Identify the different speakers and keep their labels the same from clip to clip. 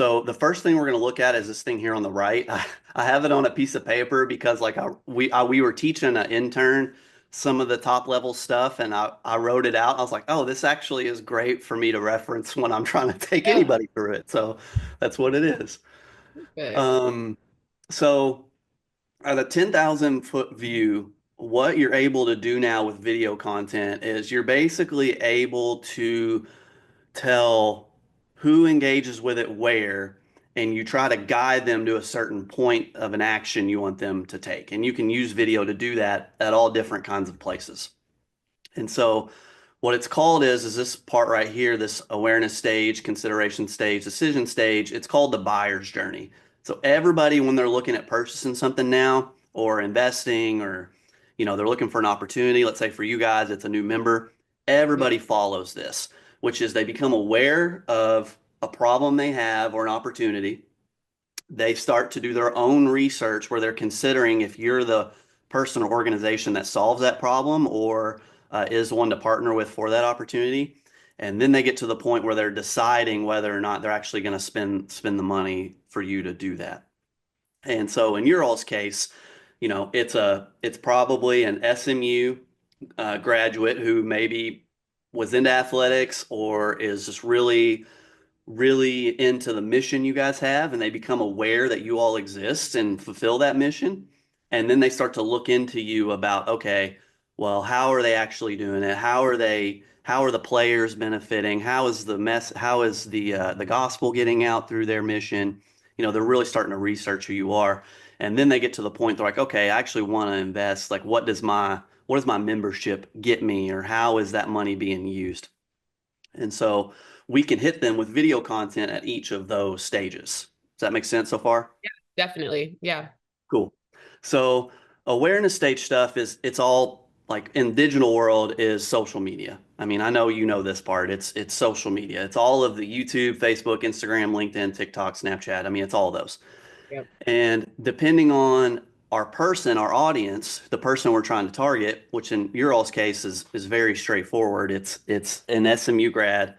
Speaker 1: So the first thing we're going to look at is this thing here on the right. I have it on a piece of paper because like we were teaching an intern some of the top level stuff and I wrote it out. I was like, oh, this actually is great for me to reference when I'm trying to take
Speaker 2: Yeah.
Speaker 1: anybody through it. So that's what it is.
Speaker 2: Good.
Speaker 1: Um, so at a 10,000 foot view, what you're able to do now with video content is you're basically able to tell who engages with it where, and you try to guide them to a certain point of an action you want them to take. And you can use video to do that at all different kinds of places. And so what it's called is this part right here, this awareness stage, consideration stage, decision stage, it's called the buyer's journey. So everybody, when they're looking at purchasing something now or investing or, they're looking for an opportunity, let's say for you guys, it's a new member,
Speaker 2: Yeah.
Speaker 1: everybody follows this, which is they become aware of a problem they have or an opportunity. They start to do their own research where they're considering if you're the person or organization that solves that problem or is one to partner with for that opportunity. And then they get to the point where they're deciding whether or not they're actually going to spend the money for you to do that. And so in your all's case, it's probably an SMU graduate who maybe was into athletics or is just really into the mission you guys have and they become aware that you all exist and fulfill that mission. And then they start to look into you about, okay, well, how are they actually doing it? How are the players benefiting? How is the gospel getting out through their mission? They're really starting to research who you are. And then they get to the point they're like, okay, I actually want to invest. Like, what does my membership get me? Or how is that money being used? And so we can hit them with video content at each of those stages. Does that make sense so far?
Speaker 2: Yeah, definitely. Yeah.
Speaker 1: Cool. So awareness stage stuff it's all like in digital world is social media. I mean, I know you know this part. It's social media. It's all of the YouTube, Facebook, Instagram, LinkedIn, TikTok, Snapchat. I mean, it's all those.
Speaker 2: Yep.
Speaker 1: And depending on our person, our audience, the person we're trying to target, which in your all's case is very straightforward. It's an SMU grad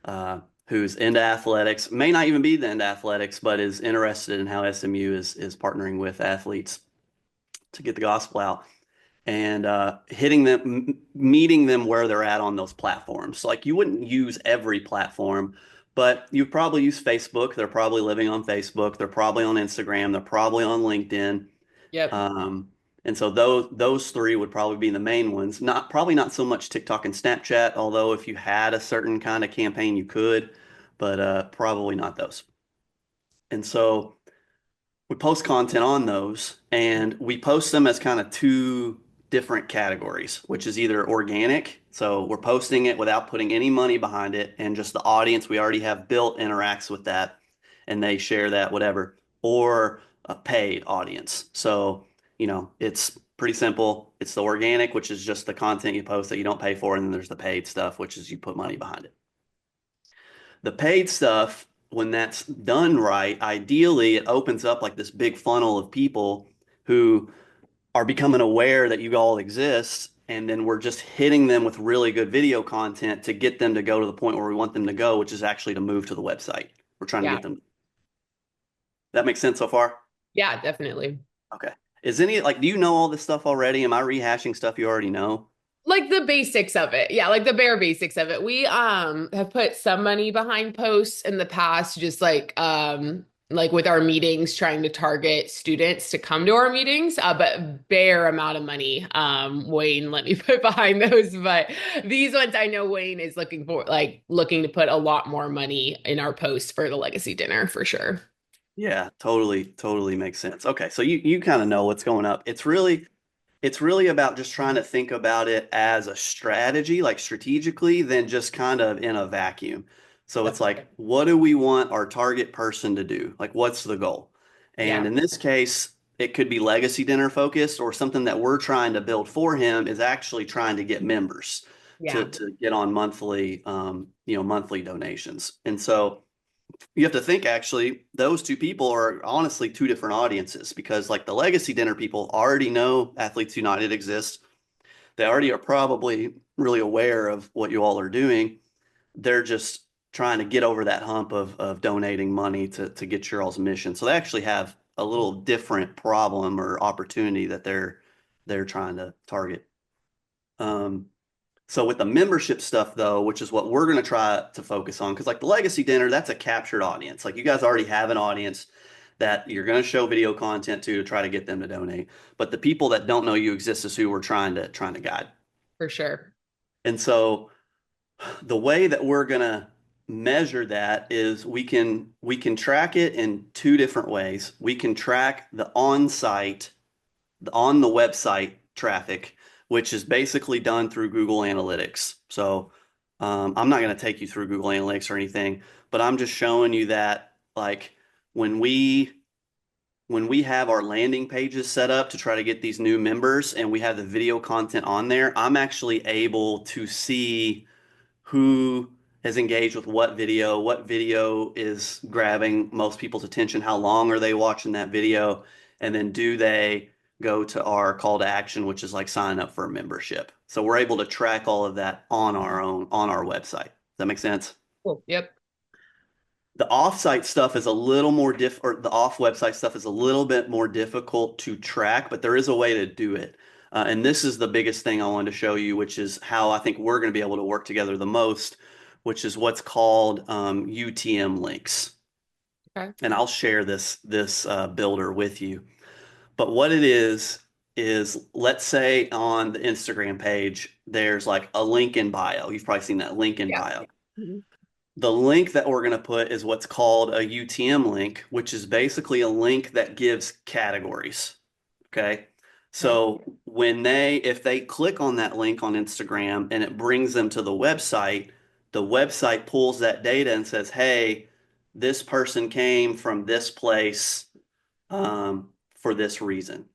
Speaker 1: uh, who's into athletics, may not even be into athletics, but is interested in how SMU is partnering with athletes to get the gospel out and hitting them, meeting them where they're at on those platforms. So, like you wouldn't use every platform, but you probably use Facebook. They're probably living on Facebook. They're probably on Instagram. They're probably on LinkedIn.
Speaker 2: Yep.
Speaker 1: Um, and so those three would probably be the main ones. Probably not so much TikTok and Snapchat, although if you had a certain kind of campaign, you could, but probably not those. And so we post content on those, and we post them as kind of two different categories, which is either organic, so we're posting it without putting any money behind it, and just the audience we already have built interacts with that, and they share that, whatever, or a paid audience. So, it's pretty simple. It's the organic, which is just the content you post that you don't pay for, and then there's the paid stuff, which is you put money behind it. The paid stuff, when that's done right, ideally it opens up like this big funnel of people who are becoming aware that you all exist. And then we're just hitting them with really good video content to get them to go to the point where we want them to go, which is actually to move to the website. We're trying to
Speaker 2: Yeah.
Speaker 1: get them. That makes sense so far?
Speaker 2: Yeah, definitely.
Speaker 1: Okay. Do you know all this stuff already? Am I rehashing stuff you already know?
Speaker 2: Like the basics of it. Yeah, like the bare basics of it. We have put some money behind posts in the past, just like with our meetings, trying to target students to come to our meetings, but bare amount of money. Wayne let me put behind those, but these ones I know Wayne is looking to put a lot more money in our posts for the legacy dinner for sure.
Speaker 1: Yeah, totally makes sense. Okay, so you kind of know what's going up. It's really about just trying to think about it as a strategy, like strategically, than just kind of in a vacuum. So it's like,
Speaker 2: Definitely.
Speaker 1: what do we want our target person to do? Like, what's the goal? And
Speaker 2: Yeah.
Speaker 1: in this case, it could be legacy dinner focused, or something that we're trying to build for him is actually trying to get members to,
Speaker 2: Yeah.
Speaker 1: to get on monthly donations. And so you have to think actually those two people are honestly two different audiences because like the legacy dinner people already know Athletes United exists. They already are probably really aware of what you all are doing. They're just trying to get over that hump of donating money to get your all's mission. So they actually have a little different problem or opportunity that they're trying to target. Um, so with the membership stuff though, which is what we're going to try to focus on, because like the legacy dinner, that's a captured audience. Like you guys already have an audience that you're going to show video content to try to get them to donate. But the people that don't know you exist is who we're trying to guide.
Speaker 2: For sure.
Speaker 1: And so the way that we're going to measure that is we can track it in two different ways. We can track the on-site, on the website traffic, which is basically done through Google Analytics. So I'm not going to take you through Google Analytics or anything, but I'm just showing you that like when we when we have our landing pages set up to try to get these new members and we have the video content on there, I'm actually able to see who has engaged with what video is grabbing most people's attention, how long are they watching that video, and then do they go to our call to action, which is like sign up for a membership. So we're able to track all of that on our website. Does that make sense?
Speaker 2: Cool. Yep.
Speaker 1: The off-site stuff is a little more or the off-website stuff is a little bit more difficult to track, but there is a way to do it. And this is the biggest thing I wanted to show you, which is how I think we're going to be able to work together the most, which is what's called UTM Links.
Speaker 2: Okay.
Speaker 1: And I'll share this builder with you. But what it is let's say on the Instagram page, there's like a link in bio. You've probably seen that link in
Speaker 2: Yeah.
Speaker 1: bio.
Speaker 2: Mhm.
Speaker 1: The link that we're going to put is what's called a UTM link, which is basically a link that gives categories. Okay.
Speaker 2: Okay.
Speaker 1: So if they click on that link on Instagram and it brings them to the website pulls that data and says, hey, this person came from this place for this reason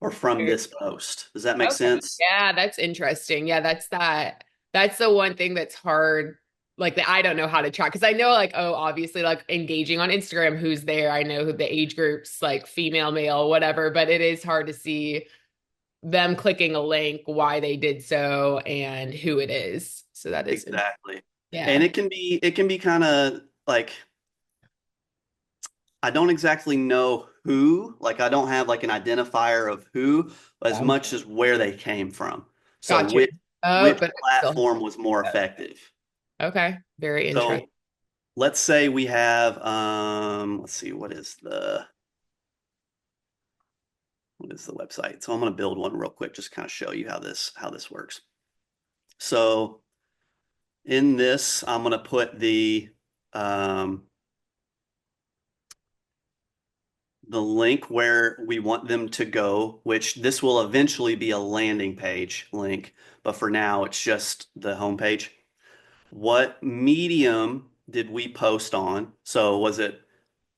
Speaker 1: or from
Speaker 2: Very
Speaker 1: this post. Does that make
Speaker 2: Okay.
Speaker 1: sense?
Speaker 2: Yeah, that's interesting. Yeah, that's the one thing that's hard. Like that I don't know how to track because I know like, oh, obviously like engaging on Instagram, who's there. I know who the age groups, like female, male, whatever, but it is hard to see them clicking a link, why they did so, and who it is. So that is
Speaker 1: Exactly. And
Speaker 2: yeah.
Speaker 1: it can be kind of like I don't exactly know who, like I don't have like an identifier of who, as
Speaker 2: Yeah.
Speaker 1: much as where they came from. So
Speaker 2: Gotcha. Oh,
Speaker 1: which
Speaker 2: but it's still
Speaker 1: platform was more effective.
Speaker 2: okay. Very interesting.
Speaker 1: So let's say we have let's see, what is the website? So I'm going to build one real quick, just kind of show you how this works. So in this, I'm going to put um the link where we want them to go, which this will eventually be a landing page link, but for now it's just the homepage. What medium did we post on? So was it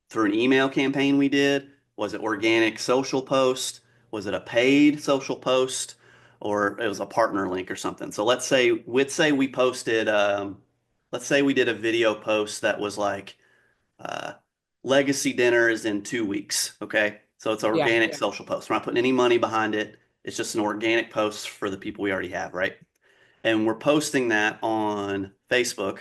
Speaker 1: through an email campaign we did? Was it organic social post? Was it a paid social post? Or it was a partner link or something. So let's say we posted let's say we did a video post that was like uh, legacy dinner is in 2 weeks. Okay. So it's an
Speaker 2: Yeah.
Speaker 1: organic social post. We're not putting any money behind it. It's just an organic post for the people we already have. Right. And we're posting that on Facebook.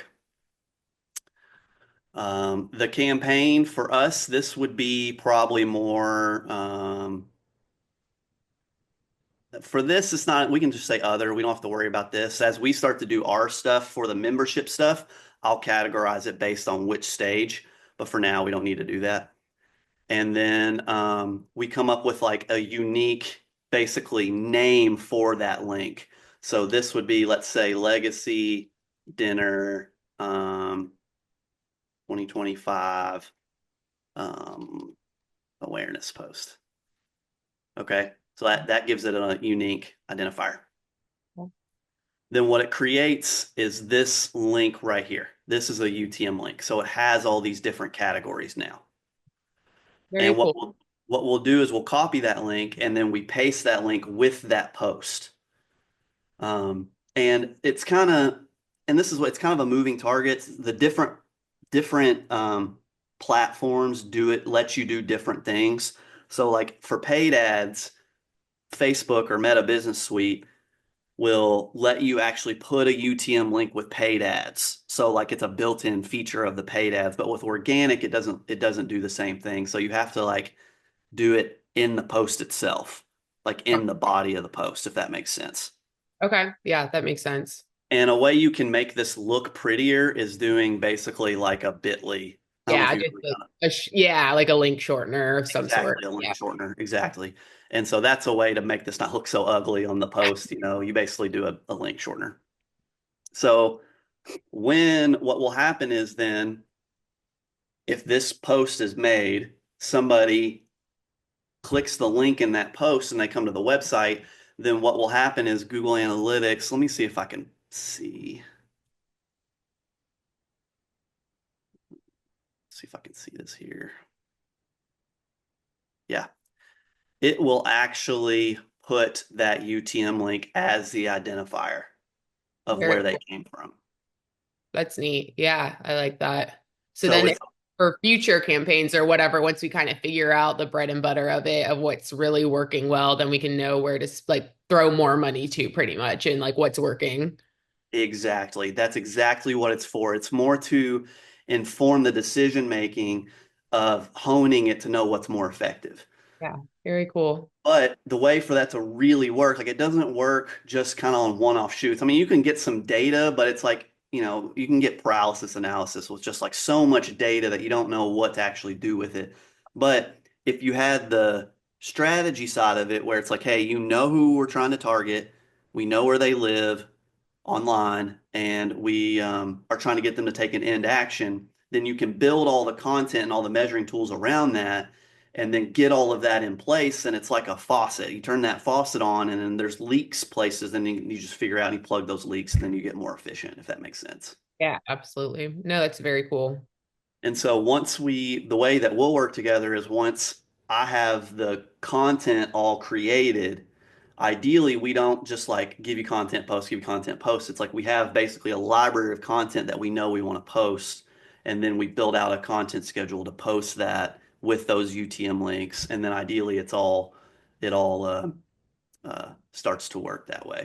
Speaker 1: The campaign for us, this would be probably more, for this, it's not, we can just say other. We don't have to worry about this. As we start to do our stuff for the membership stuff, I'll categorize it based on which stage. But for now, we don't need to do that. And then we come up with like a unique, basically, name for that link. So this would be, let's say, Legacy Dinner 2025 um, awareness post. Okay. So that gives it a unique identifier. Then what it creates is this link right here. This is a UTM link. So it has all these different categories now.
Speaker 2: Very
Speaker 1: And
Speaker 2: cool.
Speaker 1: what we'll do is we'll copy that link and then we paste that link with that post. And it's kind of, and this is what it's kind of a moving target. The different platforms let you do different things. So like for paid ads, Facebook or Meta Business Suite will let you actually put a UTM link with paid ads. So like it's a built-in feature of the paid ads, but with organic, it doesn't do the same thing. So you have to like do it in the post itself, like in the body of the post, if that makes sense.
Speaker 2: Okay. Yeah, that makes sense.
Speaker 1: And a way you can make this look prettier is doing basically like a bit.ly. I don't know if
Speaker 2: Yeah,
Speaker 1: you've
Speaker 2: just
Speaker 1: ever
Speaker 2: like
Speaker 1: done
Speaker 2: yeah, like a link shortener of some sort.
Speaker 1: exactly a
Speaker 2: Yeah.
Speaker 1: link shortener. Exactly. And so that's a way to make this not look so ugly on the post. You basically do a link shortener. So when what will happen is then if this post is made, somebody clicks the link in that post and they come to the website, then what will happen is Google Analytics. Let me see if I can see if I can see this here. Yeah, it will actually put that UTM link as the identifier of
Speaker 2: Very
Speaker 1: where they
Speaker 2: cool.
Speaker 1: came from.
Speaker 2: That's neat. Yeah, I like that. So
Speaker 1: So
Speaker 2: then
Speaker 1: it's
Speaker 2: for future campaigns or whatever, once we kind of figure out the bread and butter of it, of what's really working well, then we can know where to like throw more money to pretty much and like what's working.
Speaker 1: exactly that's exactly what it's for. It's more to inform the decision making of honing it to know what's more effective.
Speaker 2: Yeah, very cool.
Speaker 1: But the way for that to really work, like it doesn't work just kind of on one-off shoots. I mean, you can get some data, but it's like, you can get paralysis analysis with just like so much data that you don't know what to actually do with it. But if you had the strategy side of it where it's like, hey, you know who we're trying to target, we know where they live online, and we are trying to get them to take an end action, then you can build all the content and all the measuring tools around that and then get all of that in place. And it's like a faucet. You turn that faucet on, and then there's leaks places, and you just figure out and you plug those leaks, and then you get more efficient, if that makes sense.
Speaker 2: Yeah, absolutely. No, that's very cool.
Speaker 1: And so the way that we'll work together is once I have the content all created, ideally we don't just like give you content post. It's like we have basically a library of content that we know we want to post, and then we build out a content schedule to post that with those UTM links, and then ideally it all starts to work that way.